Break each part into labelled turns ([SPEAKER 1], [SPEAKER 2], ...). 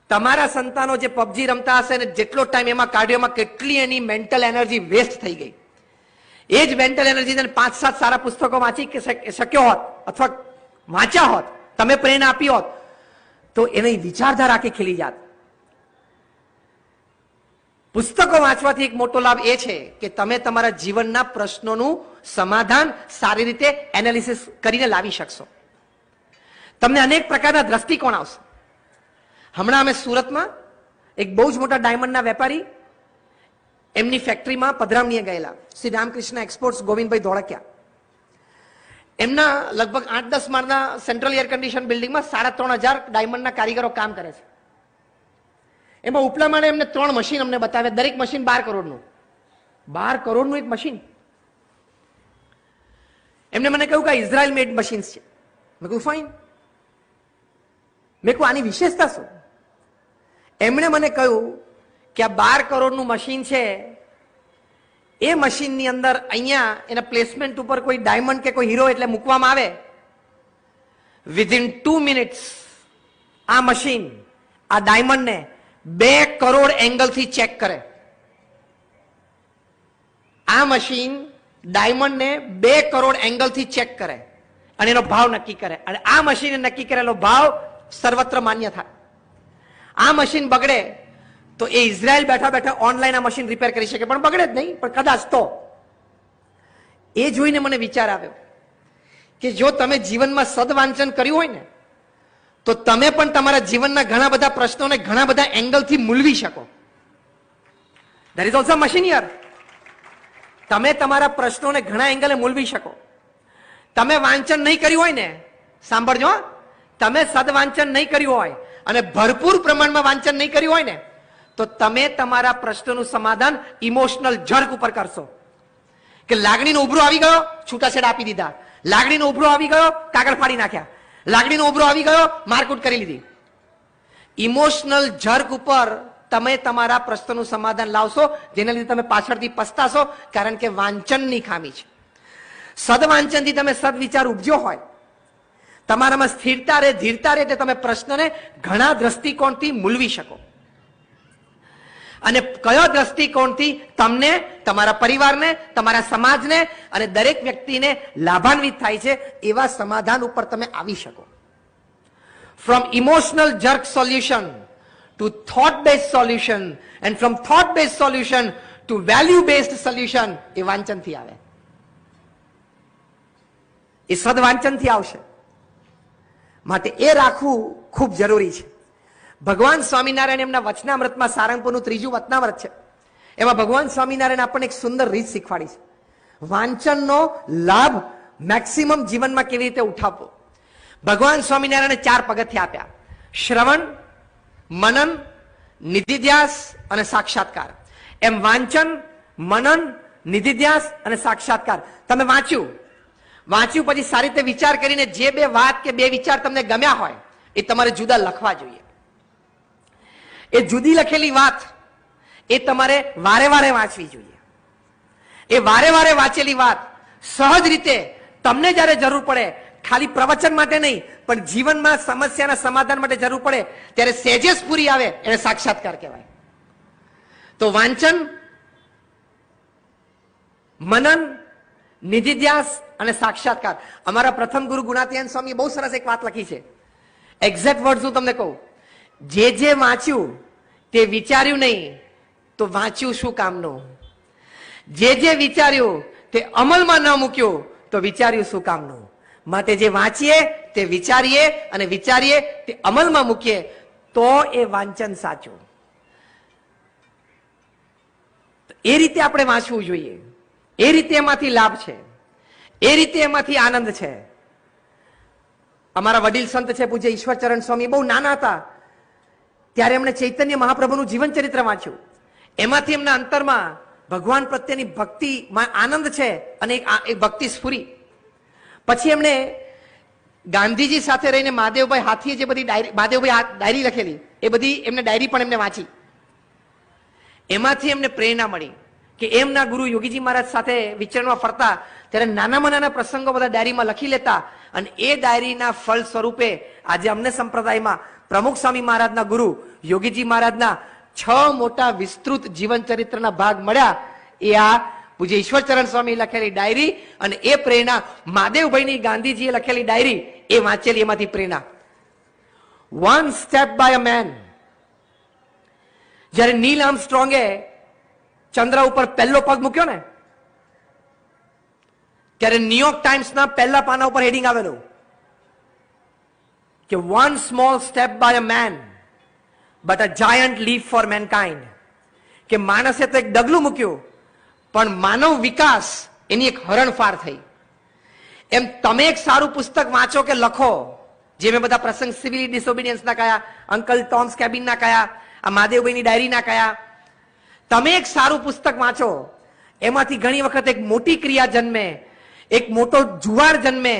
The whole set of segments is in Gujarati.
[SPEAKER 1] તમારા સંતાનો જે પબજી રમતા હશે ને જેટલો ટાઈમ એમાં કાઢ્યો, એમાં કેટલી એની મેન્ટલ એનર્જી વેસ્ટ થઈ ગઈ. એ જ મેન્ટલ એનર્જી 5-7 સારા પુસ્તકો વાંચી શક્યો હોત અથવા વાંચ્યા હોત, તમે પ્રેરણા આપી હોત, તો એની વિચારધારા આખી ખીલી જાત. પુસ્તકો વાંચવાથી એક મોટો લાભ એ છે કે તમે તમારા જીવનના પ્રશ્નોનું સમાધાન સારી રીતે એનાલિસિસ કરીને લાવી શકશો. તમને અનેક પ્રકારના દ્રષ્ટિકોણ આવશે. હમણાં અમે સુરતમાં એક બહુ જ મોટા ડાયમંડના વેપારી, એમની ફેક્ટરીમાં પધરામણીએ ગયેલા, શ્રી રામકૃષ્ણ એક્સપોર્ટ્સ, ગોવિંદભાઈ ધોળકિયા. એમના લગભગ 8-10 માળના સેન્ટ્રલ એર કન્ડિશન બિલ્ડિંગમાં 3,500 ડાયમંડના કારીગરો કામ કરે છે. એમાં ઉપલા માળે એમને 3 મશીન અમને બતાવ્યા, દરેક મશીન 12 કરોડનું. 12 કરોડનું એક મશીન. એમને મને કહ્યું કે ઇઝરાયલ મેડ મશીન્સ છે. મેં કહ્યું ફાઇન. મેં કહ્યું આની વિશેષતા શું? એમણે મને કહ્યું કે આ 12 કરોડનું મશીન છે, એ મશીનની અંદર અહીંયા એના પ્લેસમેન્ટ ઉપર કોઈ ડાયમંડ કે કોઈ હીરો એટલે મૂકવામાં આવે, વિધિન 2 મિનિટ્સ આ મશીન આ ડાયમંડને 2 કરોડ એંગલથી ચેક કરે. આ મશીન ડાયમંડને 2 કરોડ એંગલથી ચેક કરે અને એનો ભાવ નક્કી કરે. અને આ મશીને નક્કી કરેલો ભાવ સર્વત્ર માન્ય થાય. આ મશીન બગડે તો એ ઇઝરાયલ બેઠા બેઠા ઓનલાઈન આ મશીન રિપેર કરી શકે, પણ બગડે જ નહીં, પણ કદાચ તો. એ જોઈને મને વિચાર આવ્યો કે જો તમે જીવનમાં સદવાંચન કર્યું હોય ને, તો તમે પણ તમારા જીવનના ઘણા બધા પ્રશ્નોને ઘણા બધા એંગલથી મૂલવી શકો. There is also machine here. તમે તમારા પ્રશ્નોને ઘણા એંગલે મૂલવી શકો. તમે વાંચન નહીં કર્યું હોય ને, સાંભળજો, તમે સદવાંચન નહીં કર્યું હોય અને ભરપૂર પ્રમાણમાં વાંચન નહીં કર્યું હોય ને, તો તમે તમારા પ્રશ્નોનું સમાધાન ઇમોશનલ જર્ક ઉપર કરશો. કે લાગણીનો ઉભરો આવી ગયો, છૂટાછેડા આપી દીધા. લાગણીનો ઉભરો આવી ગયો, કાગળ ફાડી નાખ્યા. લાગણીનો ઉભરો આવી ગયો, મારકૂટ કરી લીધી. ઇમોશનલ જર્ક ઉપર તમે તમારા પ્રશ્નોનું સમાધાન લાવશો, જેના લીધે તમે પાછળથી પસ્તાશો, કારણ કે વાંચનની ખામી છે. સદવાંચનથી તમે સદવિચાર ઉપજ્યો હોય, તમારામાં સ્થિરતા રહે, ધીરતા રહે, તમે પ્રશ્નને ઘણા દ્રષ્ટિકોણથી મૂલવી શકો. અને કયો દ્રષ્ટિકોણથી તમને, તમારા પરિવારને, તમારા સમાજને અને દરેક વ્યક્તિને લાભાન્વિત થાય છે, એવા સમાધાન ઉપર તમે આવી શકો. From emotional jerk solution to thought based solution and from thought based solution to value based solution, એ વાંચનથી આવે. એ સદવાંચનથી આવશે. માટે એ રાખવું ખૂબ જરૂરી છે. ભગવાન સ્વામિનારાયણ એમના વચનામૃતમાં, સારંગપુરનું 3જું વચનામૃત છે, એમાં ભગવાન સ્વામિનારાયણ આપણને એક સુંદર રીત શીખવાડી છે. વાંચનનો લાભ મેક્સિમમ જીવનમાં કેવી રીતે ઉઠાવવો. ભગવાન સ્વામિનારાયણે 4 પગથિયાં આપ્યા: શ્રવણ, મનન, નિધિધ્યાસ અને સાક્ષાત્કાર. એમ વાંચન, મનન, નિધિધ્યાસ અને સાક્ષાત્કાર. તમે વાંચ્યું પછી સારી રીતે વિચાર કરીને જે 2 વાત કે 2 વિચાર તમને ગમ્યા હોય, એ તમારે જુદા લખવા જોઈએ. એ જુદી લખેલી વાત એ તમારે વારે વારે વાંચવી જોઈએ. એ વારે વારે વાંચેલી વાત સહજ રીતે તમને જ્યારે જરૂર પડે, ખાલી પ્રવચન માટે નહીં, પણ જીવનમાં સમસ્યાના સમાધાન માટે જરૂર પડે, ત્યારે સહેજે સ્ફૂરી આવે, એને સાક્ષાત્કાર કહેવાય. તો વાંચન, મનન, નિધિધ્યાસ અને સાક્ષાત્કાર. અમારા પ્રથમ ગુરુ ગુણાતીયન સ્વામીએ બહુ સરસ એક વાત લખી છે. એક્ઝેક્ટ વર્ડ હું તમને કહું: જે વાંચ્યું તે વિચાર્યું નહીં, તો વાંચ્યું શું કામનું? જે વિચાર્યું તે અમલમાં ન મૂક્યું, તો વિચાર્યું શું કામનું? માટે જે વાંચીએ તે વિચારીએ, અને વિચારીએ તે અમલમાં મૂકીએ, તો એ વાંચન સાચું. એ રીતે આપણે વાંચવું જોઈએ. એ રીતે એમાંથી લાભ છે, એ રીતે એમાંથી આનંદ છે. અમારા વડીલ સંત છે પૂજ્ય ઈશ્વરચરણ સ્વામી, બહુ નાના હતા ત્યારે એમણે ચૈતન્ય મહાપ્રભુનું જીવન ચરિત્ર વાંચ્યું. એમાંથી એમના અંતરમાં ભગવાન પ્રત્યેની ભક્તિમાં આનંદ છે અને એક ભક્તિ સ્ફુરી. પછી એમણે ગાંધીજી સાથે રહીને મહાદેવભાઈ હાથીએ જે બધી ડાયરી લખેલી, એ બધી એમને ડાયરી પણ એમને વાંચી. એમાંથી એમને પ્રેરણા મળી કે એમના ગુરુ યોગીજી મહારાજ સાથે વિચરણમાં ફરતા ત્યારે નાનામાં નાના પ્રસંગો બધા ડાયરીમાં લખી લેતા અને એ ડાયરીના ફળ સ્વરૂપે આજે અમને સંપ્રદાયમાં પ્રમુખ સ્વામી મહારાજના ગુરુ યોગીજી મહારાજના 6 મોટા વિસ્તૃત જીવન ચરિત્રના ભાગ મળ્યા. એ આ પૂજ્ય ઈશ્વરચરણ સ્વામી લખેલી ડાયરી અને એ પ્રેરણા મહાદેવભાઈની ગાંધીજીએ લખેલી ડાયરી એ વાંચેલી, એમાંથી પ્રેરણા. One step by a man. જ્યારે નીલ આર્મસ્ટ્રોંગે ચંદ્ર ઉપર પહેલો પગ મૂક્યો ને ત્યારે ન્યુયોર્ક ટાઈમ્સના પહેલા પાના ઉપર હેડિંગ આવેલું કે one small step by a man but a giant leap for mankind. કે માણસે તો એક ડગલું મૂક્યું પણ માનવ વિકાસ એની એક હરણફાર થઈ. એમ તમે એક સારું પુસ્તક વાંચો કે લખો, જે મેં બધા પ્રસંગ સિવિલ ડિસઓબિડિયન્સના કયા, અંકલ ટોમ્સ કેબિનના કયા, આ મહાદેવભાઈની ડાયરીના કયા, તમે એક સારું પુસ્તક વાંચો, એમાંથી ઘણી વખત એક મોટી ક્રિયા જન્મે, એક મોટો જુવાળ જન્મે,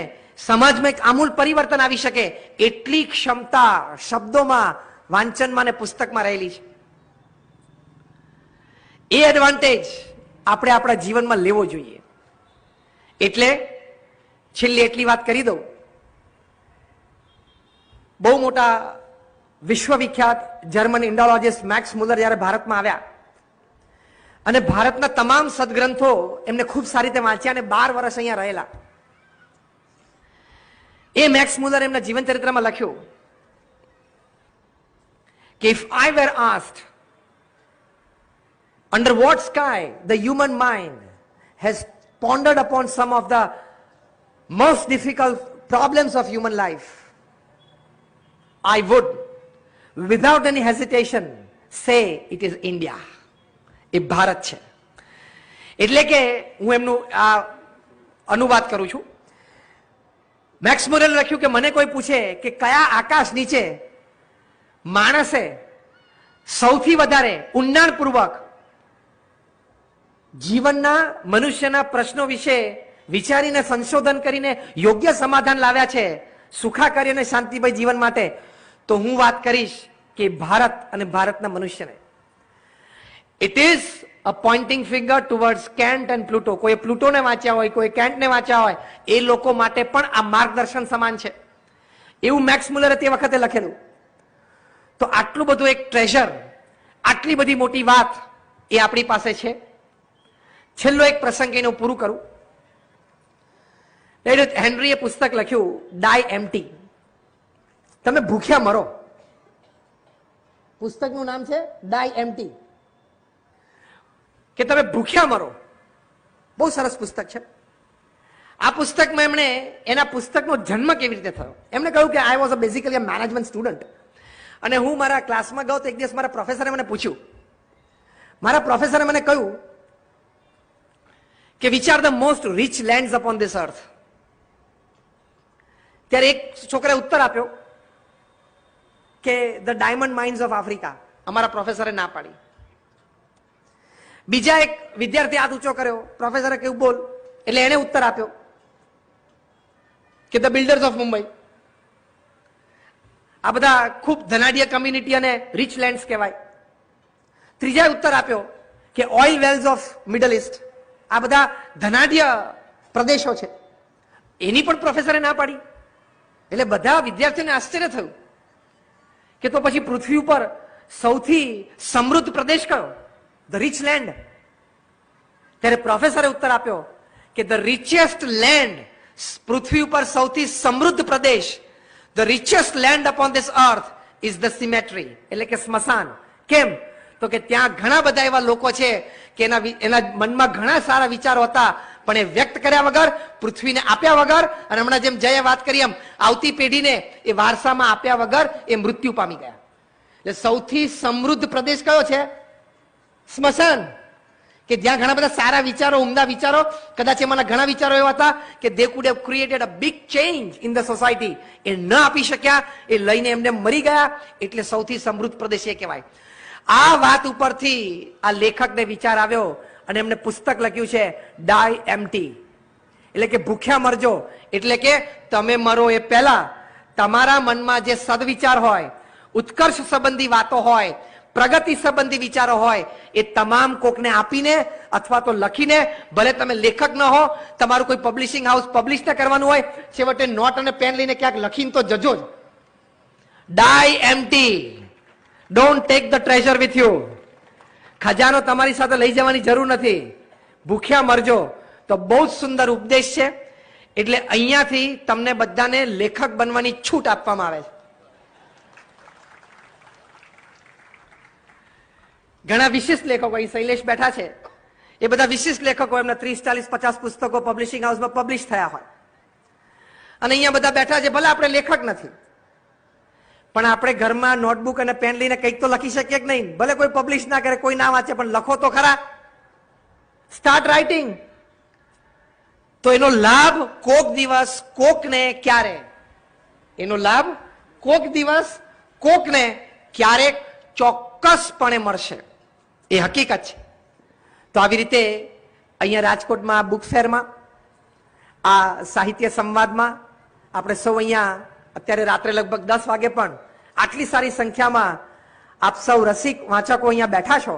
[SPEAKER 1] સમાજમાં એક આમૂલ પરિવર્તન આવી શકે એટલી ક્ષમતા શબ્દોમાં, વાંચનમાં ને પુસ્તકમાં રહેલી છે. એ એડવાન્ટેજ આપણે આપણા જીવનમાં લેવો જોઈએ. એટલે છેલ્લે એટલી વાત કરી દઉં, બહુ મોટા વિશ્વવિખ્યાત જર્મન ઇન્ડોલોજિસ્ટ મેક્સ મુલર જ્યારે ભારતમાં આવ્યા અને ભારતના તમામ સદગ્રંથો એમને ખૂબ સારી રીતે વાંચ્યા અને 12 વર્ષ અહીંયા રહેલા. એ મેક્સ મુલર એમના જીવન ચરિત્રમાં લખ્યું કે if I were asked under what sky the human mind has pondered upon some of the most difficult problems of human life, I would without any hesitation say it is India. એ ભારત છે. એટલે કે હું એમનું આ અનુવાદ કરું છું. મેક્સ મુલરે લખ્યું કે મને કોઈ પૂછે કે કયા આકાશ નીચે માણસે સૌથી વધારે ઊંડાણપૂર્વક જીવનના મનુષ્યના પ્રશ્નો વિશે વિચારીને સંશોધન કરીને યોગ્ય સમાધાન લાવ્યા છે સુખાકારી અને શાંતિભાઈ જીવન માટે, તો હું વાત કરીશ કે ભારત અને ભારતના મનુષ્યને. It is a pointing finger towards Kant and Pluto. કોઈ પ્લુટોને વાંચ્યા હોય, કોઈ કેન્ટને વાંચ્યા હોય, એ લોકો માટે પણ આ માર્ગદર્શન સમાન છે, એવું મેક્સ મુલરે તે વખતે લખેલું. તો આટલું બધું એક ટ્રેઝર, આટલી બધી મોટી વાત એ આપણી પાસે છે. છેલ્લો એક પ્રસંગ એનું પૂરું કરું. હેનરીએ પુસ્તક લખ્યું ડાય એમ્પ્ટી. તમે ભૂખ્યા મરો. પુસ્તકનું નામ છે ડાય એમ્પ્ટી, કે તમે ભૂખ્યા મરો. બહુ સરસ પુસ્તક છે. આ પુસ્તકમાં એમણે એના પુસ્તકનો જન્મ કેવી રીતે થયો એમણે કહ્યું કે I was a basically a management student. અને હું મારા ક્લાસમાં ગયો તો એક દિવસ મારા પ્રોફેસરે મને પૂછ્યું, મારા પ્રોફેસરે મને કહ્યું કે which are the most rich lands upon this અર્થ. ત્યારે એક છોકરાએ ઉત્તર આપ્યો કે the diamond mines of Africa. અમારા પ્રોફેસરે ના પાડી. બીજા એક વિદ્યાર્થી હાથ ઊંચો કર્યો, પ્રોફેસરે કહ્યું બોલ, એટલે એને ઉત્તર આપ્યો કે ધ બિલ્ડર્સ ઓફ મુંબઈ. આ બધા ખૂબ ધનાઢ્ય કમ્યુનિટી અને રિચ લેન્ડ્સ કહેવાય. ત્રીજાએ ઉત્તર આપ્યો કે oil wells of Middle East. આ બધા ધનાઢ્ય પ્રદેશો છે. એની પણ પ્રોફેસરે ના પાડી. એટલે બધા વિદ્યાર્થીઓને આશ્ચર્ય થયું કે તો પછી પૃથ્વી ઉપર સૌથી સમૃદ્ધ પ્રદેશ કયો? The rich land. ત્યારે પ્રોફેસરે ઉત્તર આપ્યો કે ધ રિચેસ્ટ લેન્ડ, પૃથ્વી ઉપર સૌથી સમૃદ્ધ પ્રદેશ, the richest land upon this earth is the symmetry, એટલે કે સ્મશાન. કેમ? તો કે ત્યાં ઘણા બધા એવા લોકો છે કે એના મનમાં ઘણા સારા વિચારો હતા પણ એ વ્યક્ત કર્યા વગર, પૃથ્વીને આપ્યા વગર, અને હમણાં જેમ જયે વાત કરી એમ આવતી પેઢીને એ વારસામાં આપ્યા વગર એ મૃત્યુ પામી ગયા. એટલે સૌથી સમૃદ્ધ પ્રદેશ કયો છે? સ્મશાન. કે જ્યાં ઘણા બધા સારા વિચારો, ઉમદા વિચારો, કદાચ એમાંના ઘણા વિચારો એવા હતા કે they could have created a big change in the society, એ ન આપી શક્યા, એ લઈને એમને મરી ગયા, એટલે સૌથી સમૃદ્ધ પ્રદેશ એ કહેવાય. આ વાત ઉપરથી આ લેખકને વિચાર આવ્યો અને એમને પુસ્તક લખ્યું છે ડાય એમ્પ્ટી, એટલે કે ભૂખ્યા મરજો. એટલે કે તમે મરો એ પહેલા તમારા મનમાં જે સદવિચાર હોય, ઉત્કર્ષ સંબંધી વાતો હોય, પ્રગતિ સંબંધી વિચારો હોય એ તમામ કોકને આપીને અથવા તો લખીને, ભલે તમે લેખક ન હો, તમારું કોઈ પબ્લિશિંગ હાઉસ પબ્લિશ ન કરવાનું હોય, છેવટે નોટ અને પેન લઈને ક્યાંક લખીને તો જજો જ. Die empty, don't take the treasure with you. ખજાનો તમારી સાથે લઈ જવાની જરૂર નથી, ભૂખ્યા મરજો. તો બહુ જ સુંદર ઉપદેશ છે. એટલે અહીંયાથી તમને બધાને લેખક બનવાની છૂટ આપવામાં આવે છે. ઘણા વિશિષ્ટ લેખકો, અહીં શૈલેષ બેઠા છે, એ બધા વિશિષ્ટ લેખકો, એમના 30, 40, 50 પુસ્તકો પબ્લિશિંગ હાઉસમાં પબ્લિશ થયા હોય. અને અહીંયા બધા બેઠા છે, ભલે આપણે લેખક નથી, પણ આપણે ઘરમાં નોટબુક અને પેન લઈને કંઈક તો લખી શકીએ કે નહીં? ભલે કોઈ પબ્લિશ ના કરે, કોઈ ના વાંચે, પણ લખો તો ખરા. Start writing. તો એનો લાભ કોક દિવસ કોકને ક્યારે, એનો લાભ કોક દિવસ કોકને ક્યારેક ચોક્કસપણે મળશે, એ હકીકત છે. તો આવી રીતે અહીંયા રાજકોટમાં બુક ફેરમાં, આ સાહિત્ય સંવાદમાં આપણે સૌ અહીંયા અત્યારે રાત્રે લગભગ 10 વાગે પણ આટલી સારી સંખ્યામાં આપ સૌ રસિક વાંચકો અહીંયા બેઠા છો,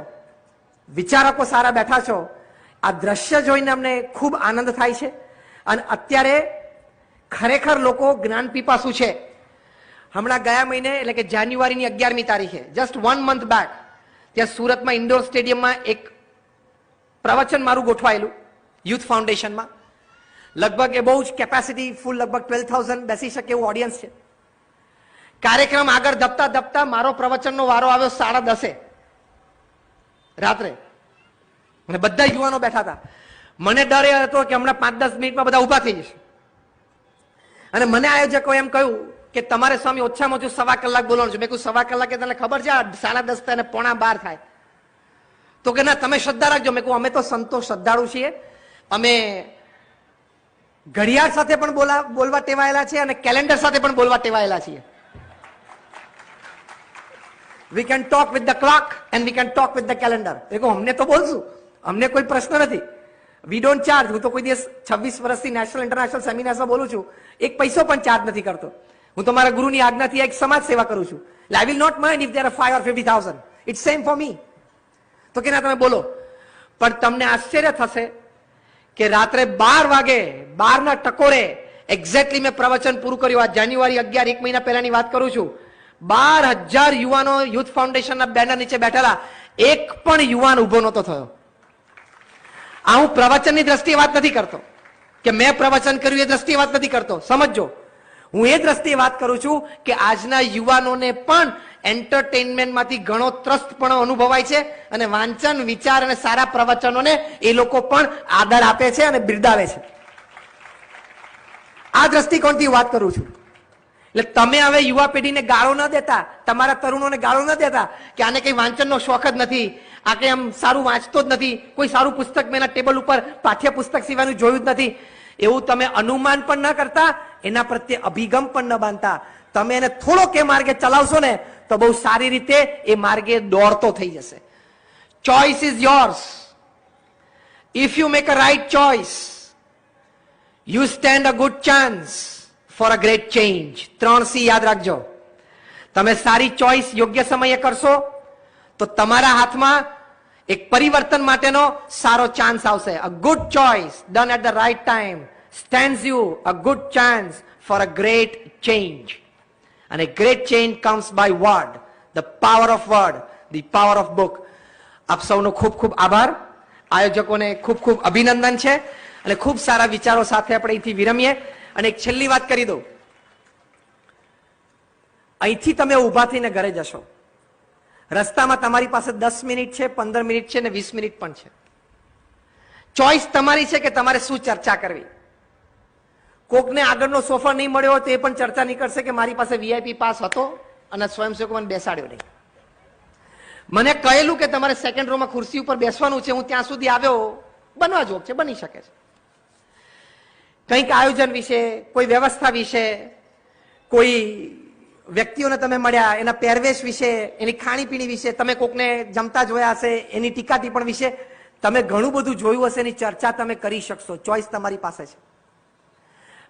[SPEAKER 1] વિચારકો સારા બેઠા છો. આ દ્રશ્ય જોઈને અમને ખૂબ આનંદ થાય છે. અને અત્યારે ખરેખર લોકો જ્ઞાન પીપાસુ છે. હમણાં ગયા મહિને, એટલે કે જાન્યુઆરીની 11મી તારીખે, જસ્ટ 1 month બેક, ત્યાં સુરતમાં ઇન્ડોર સ્ટેડિયમમાં એક પ્રવચન મારું ગોઠવાયેલું યુથ ફાઉન્ડેશનમાં. લગભગ એ બહુ જ કેપેસિટી ફૂલ, લગભગ 12,000 બેસી શકે એવું ઓડિયન્સ છે. કાર્યક્રમ આગળ ધપતા ધપતા મારો પ્રવચનનો વારો આવ્યો 10:30 રાત્રે, અને બધા યુવાનો બેઠા હતા. મને ડર એ હતો કે હમણાં 5-10 મિનિટમાં બધા ઉભા થઈ જશે. અને મને આયોજકો એમ કહ્યું કે તમારે સ્વામી ઓછામાં ઓછું 1.25 કલાક બોલવાનું છે. મેં કહ્યું 1.25 કલાકે તને ખબર છે 10:30 અને 11:45 થાય? તો કે ના, તમે શ્રદ્ધા રાખજો. મેં કહ્યું અમે તો સંતો શ્રદ્ધાળુ છીએ, અમે ઘડિયાળ સાથે પણ બોલવા ટેવાયેલા છીએ અને કેલેન્ડર સાથે પણ બોલવા ટેવાયેલા છીએ. We can talk with the clock and we can talk with the calendar. देखो, हमने तो बोलશું, અમને કોઈ પ્રશ્ન નથી. We don't charge. હું તો કોઈ દિવસ 26 વર્ષથી નેશનલ ઇન્ટરનેશનલ સેમિનાર્સમાં બોલું છું, એક પૈસો પણ ચાર્જ નથી કરતો. હું તો મારા ગુરુની આજ્ઞાથી એક સમાજ સેવા કરું છું. I will not mind if there are 5 or 50,000. It's same for me. તો કે ના, તમે બોલો. પણ તમને આશ્ચર્ય થશે કે રાત્રે 12 વાગે 12 ટકોરે એક્ઝેક્ટલી મેં પ્રવચન પૂરું કર્યું. આ જાન્યુઆરી 11, 1 મહિના પહેલાની વાત કરું છું. 12,000 યુવાનો યુથ ફાઉન્ડેશનના બેનર નીચે બેઠેલા, એક પણ યુવાન ઉભો નહોતો થયો. આ હું પ્રવચનની દ્રષ્ટિએ વાત નથી કરતો, કે મેં પ્રવચન કર્યું એ દ્રષ્ટિએ વાત નથી કરતો. સમજો, હું એ દ્રષ્ટિએ વાત કરું છું કે આજના યુવાનોને પણ એન્ટરટેનમેન્ટમાંથી ઘણો ત્રસ્તપણો અનુભવાય છે, અને વાંચન, વિચાર અને સારા પ્રવચનોને એ લોકો પણ આદર આપે છે અને બિરદાવે છે. આ દ્રષ્ટિકોણથી વાત કરું છું. એટલે તમે હવે યુવા પેઢીને ગાળો ન દેતા, તમારા તરુણોને ગાળો ન દેતા કે આને કઈ વાંચનનો શોખ જ નથી, આ કઈ આમ સારું વાંચતો જ નથી, કોઈ સારું પુસ્તક મેં એના ટેબલ ઉપર પાઠ્યપુસ્તક સિવાયનું જોયું જ નથી, એવું તમે અનુમાન પણ ન કરતા, એના પ્રત્યે અભિગમ પણ ન બાંધતા. તમે એને થોડોક એ માર્ગે ચલાવશો ને તો બહુ સારી રીતે એ માર્ગે દોડતો થઈ જશે. Choice is yours. If you make a right choice, you stand a good chance for a great change. 3C યાદ રાખજો. તમે સારી ચોઇસ યોગ્ય સમયે કરશો તો તમારા હાથમાં એક પરિવર્તન માટેનો સારો ચાન્સ આવશે. A good choice done at the right time stands you a good chance for a great change. અને great change comes by word, the power of word, the power of book. આપ સૌનો ખૂબ ખૂબ આભાર. આયોજકોને ખૂબ ખૂબ અભિનંદન છે. અને ખૂબ સારા વિચારો સાથે આપણે અહીંથી વિરમીએ. અને એક છેલ્લી વાત કરી દઉં. અહીંથી તમે ઊભા થઈને ઘરે જશો, રસ્તામાં તમારી પાસે 10 મિનિટ છે, 15 મિનિટ છે ને 20 મિનિટ પણ છે. ચોઇસ તમારી છે કે તમારે શું ચર્ચા કરવી. કોકને આગળનો સોફા નહીં મળ્યો હોય તો એ પણ ચર્ચા નહીં કરશે કે મારી પાસે વીઆઈપી પાસ હતો અને સ્વયંસેવકો મને બેસાડ્યો નહીં. મને કહેલું કે તમારે સેકન્ડ રોમાં ખુરશી ઉપર બેસવાનું છે, હું ત્યાં સુધી આવ્યો, બનવા જોગ છે, બની શકે છે. કંઈક આયોજન વિશે, કોઈ વ્યવસ્થા વિશે, કોઈ વ્યક્તિઓને તમે મળ્યા, એના પહેરવેશ વિશે, એની ખાણીપીણી વિશે, તમે કોકને જમતા જોયા હશે, એની ટીકા ટિપ્પણ વિશે તમે ઘણું બધું જોયું હશે, એની ચર્ચા તમે કરી શકશો. ચોઇસ તમારી પાસે છે.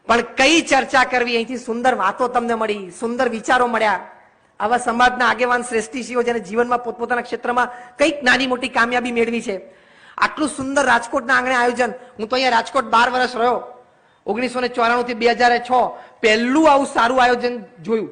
[SPEAKER 1] પણ કઈ ચર્ચા કરવી, અહીંથી સુંદર વાતો તમને મળી, સુંદર વિચારો મળ્યા, આવા સમાજના આગેવાન શ્રેષ્ઠીશીઓ જેને જીવનમાં પોતપોતાના ક્ષેત્રમાં કંઈક નાની મોટી કામયાબી મેળવી છે. આટલું સુંદર રાજકોટના આંગણે આયોજન. હું તો અહીંયા રાજકોટ 12 વર્ષ રહ્યો. 1994 થી 2006 પહેલું આવું સારું આયોજન જોયું.